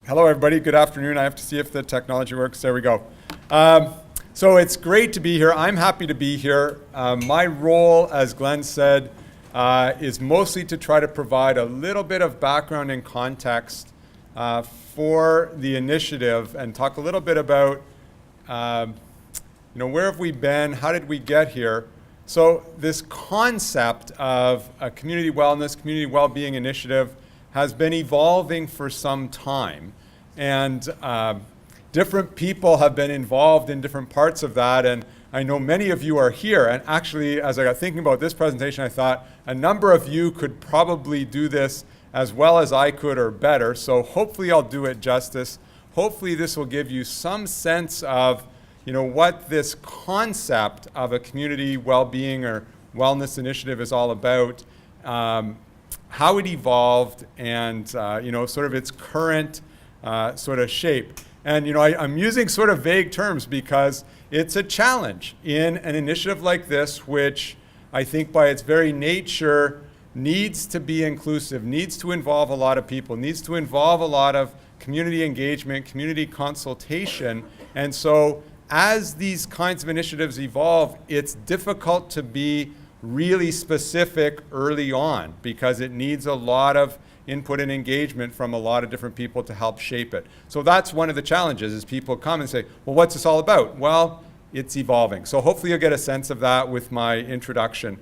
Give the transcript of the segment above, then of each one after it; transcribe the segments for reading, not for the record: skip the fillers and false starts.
Hello, everybody. Good afternoon. I have to see if the technology works. There we go. So it's great to be here. I'm happy to be here. My role, as Glenn said, is mostly to try to provide a little bit of background and context for the initiative and talk a little bit about, where have we been? How did we get here? So this concept of a community wellness, community well-being initiative has been evolving for some time. And different people have been involved in different parts of that. And I know many of you are here. And actually, as I got thinking about this presentation, I thought a number of you could probably do this as well as I could or better. So hopefully I'll do it justice. Hopefully this will give you some sense of what this concept of a community well-being or wellness initiative is all about. How it evolved and sort of its current sort of shape. And I'm using sort of vague terms because it's a challenge in an initiative like this, which I think by its very nature needs to be inclusive, needs to involve a lot of people, needs to involve a lot of community engagement, community consultation. And so as these kinds of initiatives evolve, it's difficult to be really specific early on because it needs a lot of input and engagement from a lot of different people to help shape it. So that's one of the challenges is people come and say, well, what's this all about? Well, it's evolving. So hopefully you'll get a sense of that with my introduction.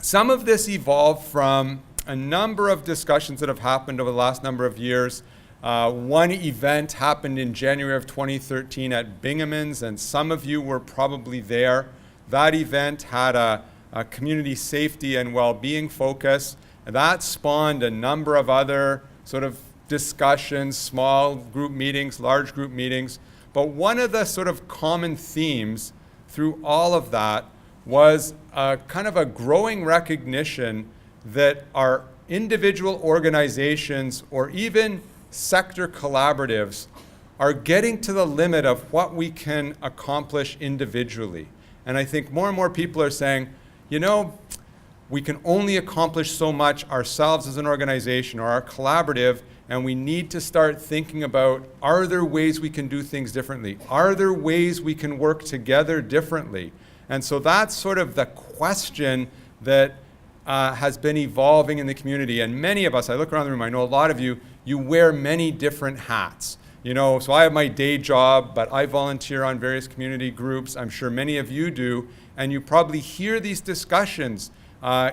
Some of this evolved from a number of discussions that have happened over the last number of years. One event happened in January of 2013 at Binghamton's, and some of you were probably there. That event had a community safety and well-being focus. That spawned a number of other sort of discussions, small group meetings, large group meetings. But one of the sort of common themes through all of that was kind of a growing recognition that our individual organizations or even sector collaboratives are getting to the limit of what we can accomplish individually. And I think more and more people are saying, we can only accomplish so much ourselves as an organization or our collaborative, and we need to start thinking about, are there ways we can do things differently? Are there ways we can work together differently? And so that's sort of the question that has been evolving in the community. And many of us, I look around the room, I know a lot of you, you wear many different hats. So I have my day job, but I volunteer on various community groups. I'm sure many of you do, and you probably hear these discussions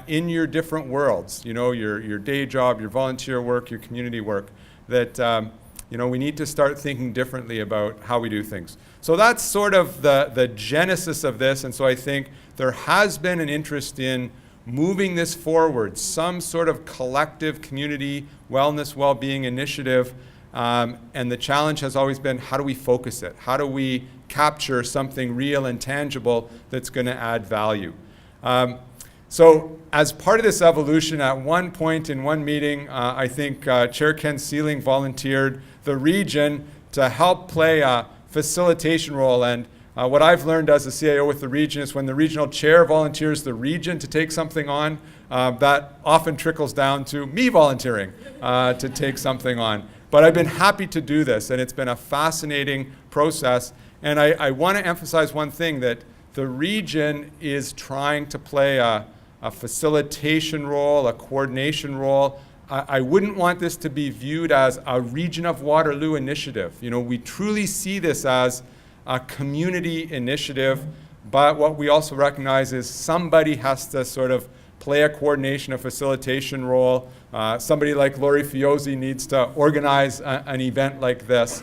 in your different worlds. Your day job, your volunteer work, your community work. That we need to start thinking differently about how we do things. So that's sort of the genesis of this, and so I think there has been an interest in moving this forward, some sort of collective community wellness, well-being initiative. And the challenge has always been, how do we focus it? How do we capture something real and tangible that's going to add value? So as part of this evolution, at one point in one meeting, I think Chair Ken Sealing volunteered the region to help play a facilitation role. And what I've learned as a CIO with the region is when the regional chair volunteers the region to take something on, that often trickles down to me volunteering to take something on. But I've been happy to do this, and it's been a fascinating process. And I want to emphasize one thing, that the region is trying to play a facilitation role, a coordination role. I wouldn't want this to be viewed as a Region of Waterloo initiative. We truly see this as a community initiative, but what we also recognize is somebody has to sort of play a coordination, a facilitation role. Somebody like Lori Fiozzi needs to organize an event like this.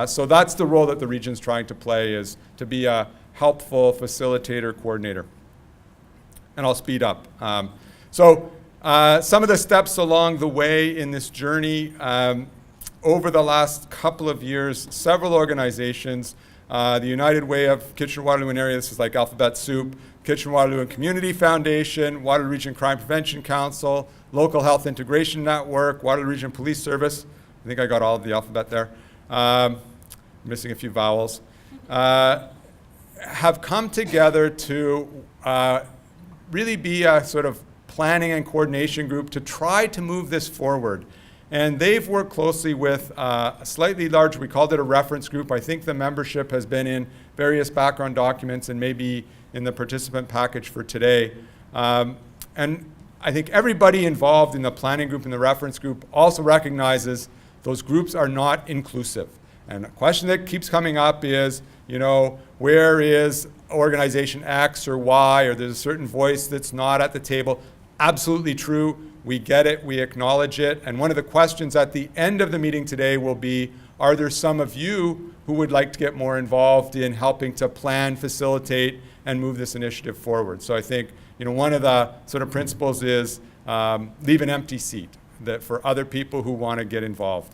So that's the role that the region's trying to play, is to be a helpful facilitator, coordinator. And I'll speed up. So some of the steps along the way in this journey, over the last couple of years, several organizations, the United Way of Kitchener-Waterloo and area, this is like alphabet soup, Kitchener-Waterloo and Community Foundation, Waterloo Region Crime Prevention Council, Local Health Integration Network, Waterloo Region Police Service. I think I got all of the alphabet there. Missing a few vowels. Have come together to really be a sort of planning and coordination group to try to move this forward. And they've worked closely with a slightly larger, we called it a reference group. I think the membership has been in various background documents and maybe in the participant package for today. And I think everybody involved in the planning group and the reference group also recognizes those groups are not inclusive. And a question that keeps coming up is, where is organization X or Y, or there's a certain voice that's not at the table. Absolutely true. We get it. We acknowledge it. And one of the questions at the end of the meeting today will be, are there some of you who would like to get more involved in helping to plan, facilitate, and move this initiative forward? So I think one of the sort of principles is leave an empty seat that for other people who want to get involved.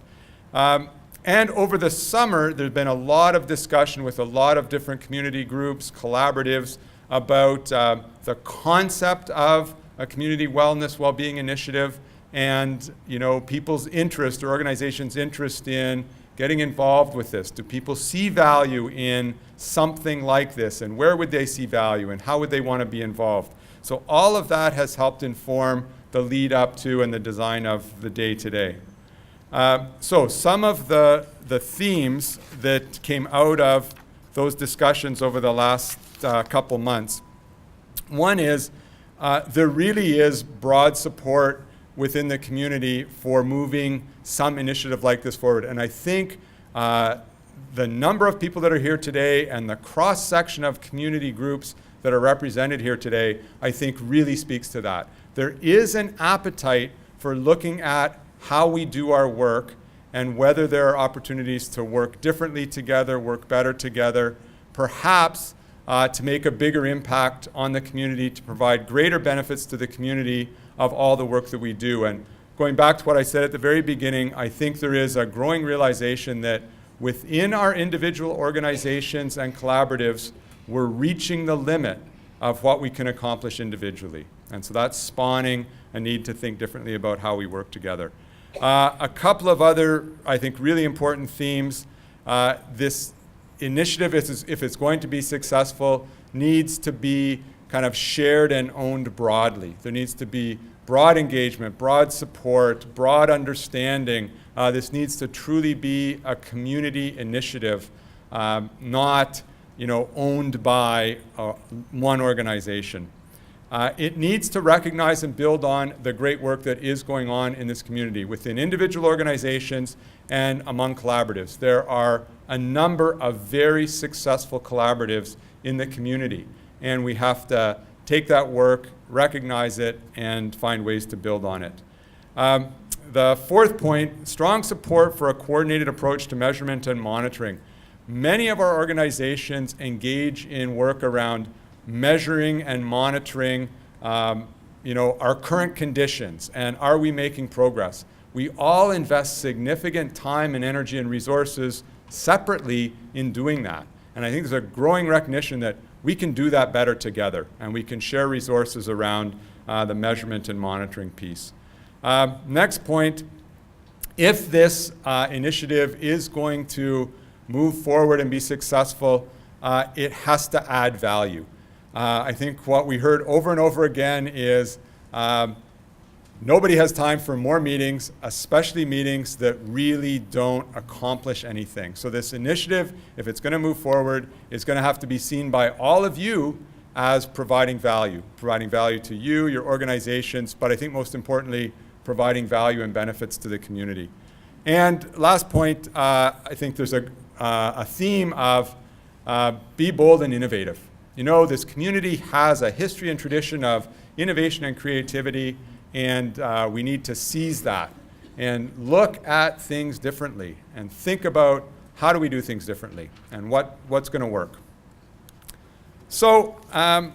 And over the summer, there's been a lot of discussion with a lot of different community groups, collaboratives, about the concept of a community wellness, well-being initiative, and people's interest or organizations' interest in getting involved with this. Do people see value in something like this, and where would they see value, and how would they want to be involved? So all of that has helped inform the lead up to and the design of the day today. So some of the themes that came out of those discussions over the last couple months. One is there really is broad support within the community for moving some initiative like this forward. And I think the number of people that are here today and the cross-section of community groups that are represented here today, I think really speaks to that. There is an appetite for looking at how we do our work and whether there are opportunities to work differently together, work better together, perhaps to make a bigger impact on the community, to provide greater benefits to the community of all the work that we do. And going back to what I said at the very beginning, I think there is a growing realization that within our individual organizations and collaboratives, we're reaching the limit of what we can accomplish individually. And so that's spawning a need to think differently about how we work together. A couple of other, I think, really important themes. This initiative, if it's going to be successful, needs to be kind of shared and owned broadly. There needs to be broad engagement, broad support, broad understanding. This needs to truly be a community initiative, not owned by one organization. It needs to recognize and build on the great work that is going on in this community within individual organizations and among collaboratives. There are a number of very successful collaboratives in the community, and we have to take that work, recognize it, and find ways to build on it. The fourth point, strong support for a coordinated approach to measurement and monitoring. Many of our organizations engage in work around measuring and monitoring our current conditions, and are we making progress? We all invest significant time and energy and resources separately in doing that. And I think there's a growing recognition that we can do that better together, and we can share resources around the measurement and monitoring piece. Next point, if this initiative is going to move forward and be successful, it has to add value. I think what we heard over and over again is nobody has time for more meetings, especially meetings that really don't accomplish anything. So this initiative, if it's going to move forward, is going to have to be seen by all of you as providing value to you, your organizations, but I think most importantly, providing value and benefits to the community. And last point, I think there's a theme of be bold and innovative. This community has a history and tradition of innovation and creativity, and we need to seize that and look at things differently and think about how do we do things differently and what's going to work. So, a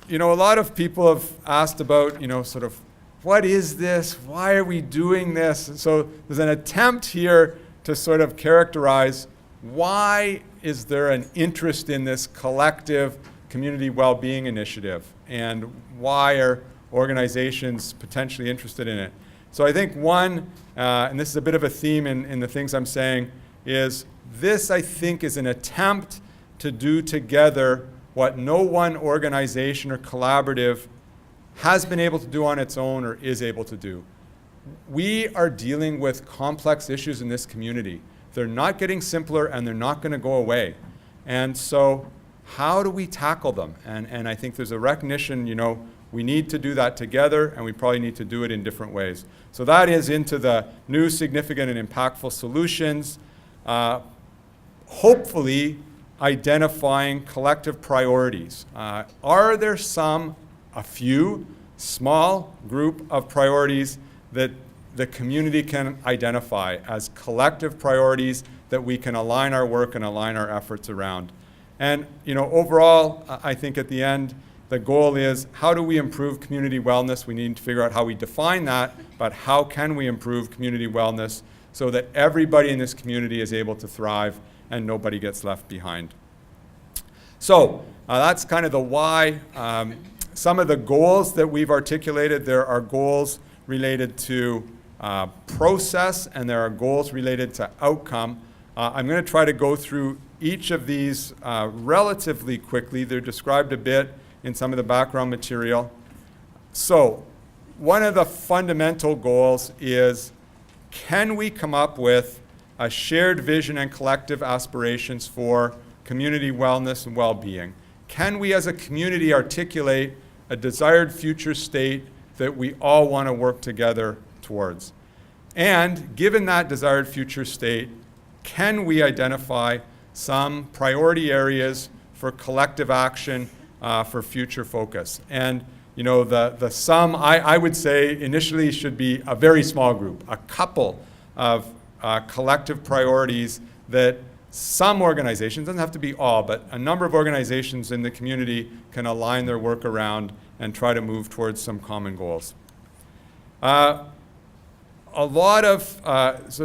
lot of people have asked about, sort of, what is this? Why are we doing this? And so there's an attempt here to sort of characterize why is there an interest in this collective community well-being initiative, and why are organizations potentially interested in it? So I think one, and this is a bit of a theme in the things I'm saying, is this, I think, is an attempt to do together what no one organization or collaborative has been able to do on its own or is able to do. we are dealing with complex issues in this community. They're not getting simpler, and they're not going to go away. And so how do we tackle them? And I think there's a recognition, we need to do that together, and we probably need to do it in different ways. So that is into the new, significant, and impactful solutions, hopefully identifying collective priorities. Are there a few small group of priorities that the community can identify as collective priorities that we can align our work and align our efforts around? And overall, I think at the end, the goal is, how do we improve community wellness? We need to figure out how we define that, but how can we improve community wellness so that everybody in this community is able to thrive and nobody gets left behind? So that's kind of the why. Some of the goals that we've articulated, there are goals related to process, and there are goals related to outcome. I'm going to try to go through each of these relatively quickly. They're described a bit in some of the background material. So one of the fundamental goals is, can we come up with a shared vision and collective aspirations for community wellness and well-being? Can we as a community articulate a desired future state that we all want to work together towards? And given that desired future state, can we identify some priority areas for collective action for future focus? And the sum, I would say, initially should be a very small group, a couple of collective priorities that some organizations, doesn't have to be all, but a number of organizations in the community can align their work around and try to move towards some common goals. A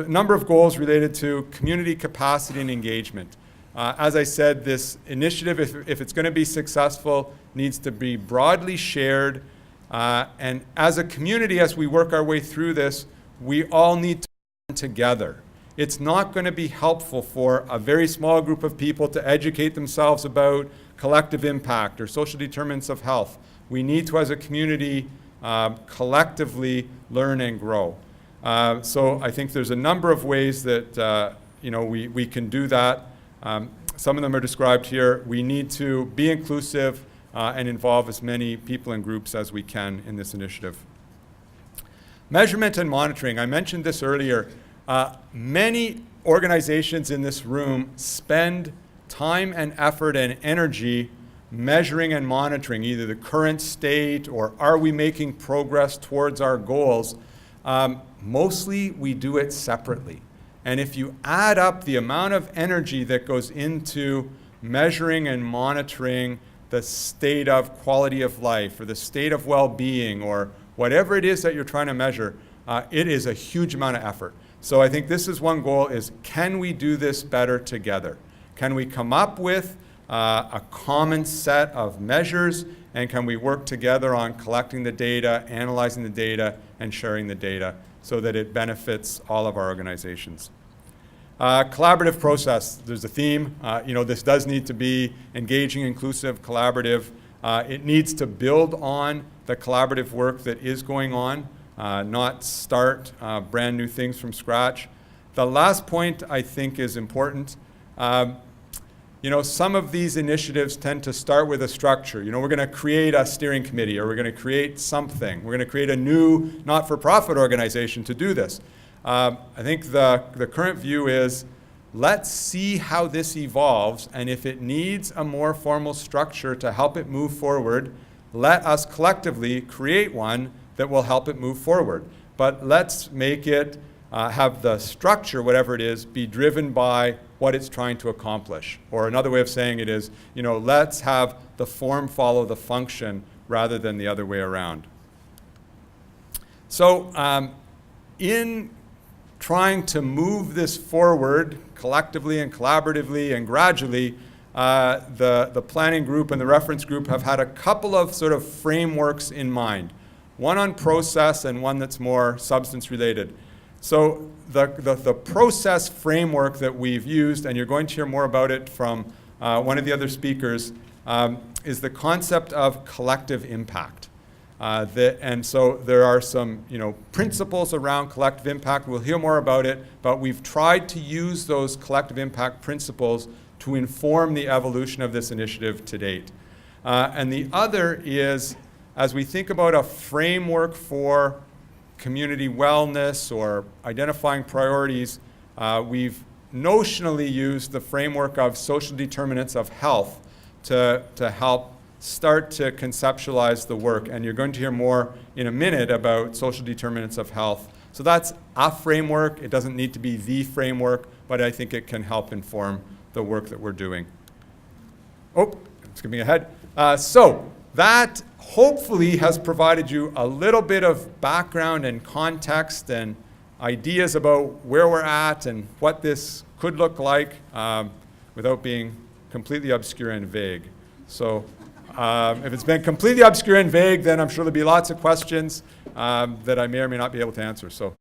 number of goals related to community capacity and engagement. As I said, this initiative, if it's going to be successful, needs to be broadly shared. And as a community, as we work our way through this, we all need to learn together. It's not going to be helpful for a very small group of people to educate themselves about collective impact or social determinants of health. We need to, as a community, collectively learn and grow. So I think there's a number of ways that we can do that. Some of them are described here. We need to be inclusive and involve as many people and groups as we can in this initiative. Measurement and monitoring. I mentioned this earlier. Many organizations in this room spend time and effort and energy measuring and monitoring either the current state or are we making progress towards our goals. Mostly we do it separately. And if you add up the amount of energy that goes into measuring and monitoring the state of quality of life or the state of well-being or whatever it is that you're trying to measure, it is a huge amount of effort. So I think this is one goal is, can we do this better together? Can we come up with a common set of measures, and can we work together on collecting the data, analyzing the data, and sharing the data so that it benefits all of our organizations? Collaborative process, there's a theme. This does need to be engaging, inclusive, collaborative. It needs to build on the collaborative work that is going on, not start brand new things from scratch. The last point I think is important. Some of these initiatives tend to start with a structure. We're going to create a steering committee, or we're going to create something. We're going to create a new not-for-profit organization to do this. I think the current view is, let's see how this evolves, and if it needs a more formal structure to help it move forward, let us collectively create one that will help it move forward. But let's make it have the structure, whatever it is, be driven by what it's trying to accomplish. Or another way of saying it is, let's have the form follow the function rather than the other way around. So in trying to move this forward collectively and collaboratively and gradually, the planning group and the reference group have had a couple of sort of frameworks in mind. One on process and one that's more substance related. So the process framework that we've used, and you're going to hear more about it from one of the other speakers, is the concept of collective impact. And so there are some, principles around collective impact. We'll hear more about it, but we've tried to use those collective impact principles to inform the evolution of this initiative to date. And the other is, as we think about a framework for community wellness or identifying priorities, we've notionally used the framework of social determinants of health to help start to conceptualize the work. And you're going to hear more in a minute about social determinants of health. So that's a framework. It doesn't need to be the framework, but I think it can help inform the work that we're doing. Oh, I'm skipping ahead. So that hopefully has provided you a little bit of background and context and ideas about where we're at and what this could look like without being completely obscure and vague. So if it's been completely obscure and vague, then I'm sure there'll be lots of questions that I may or may not be able to answer. So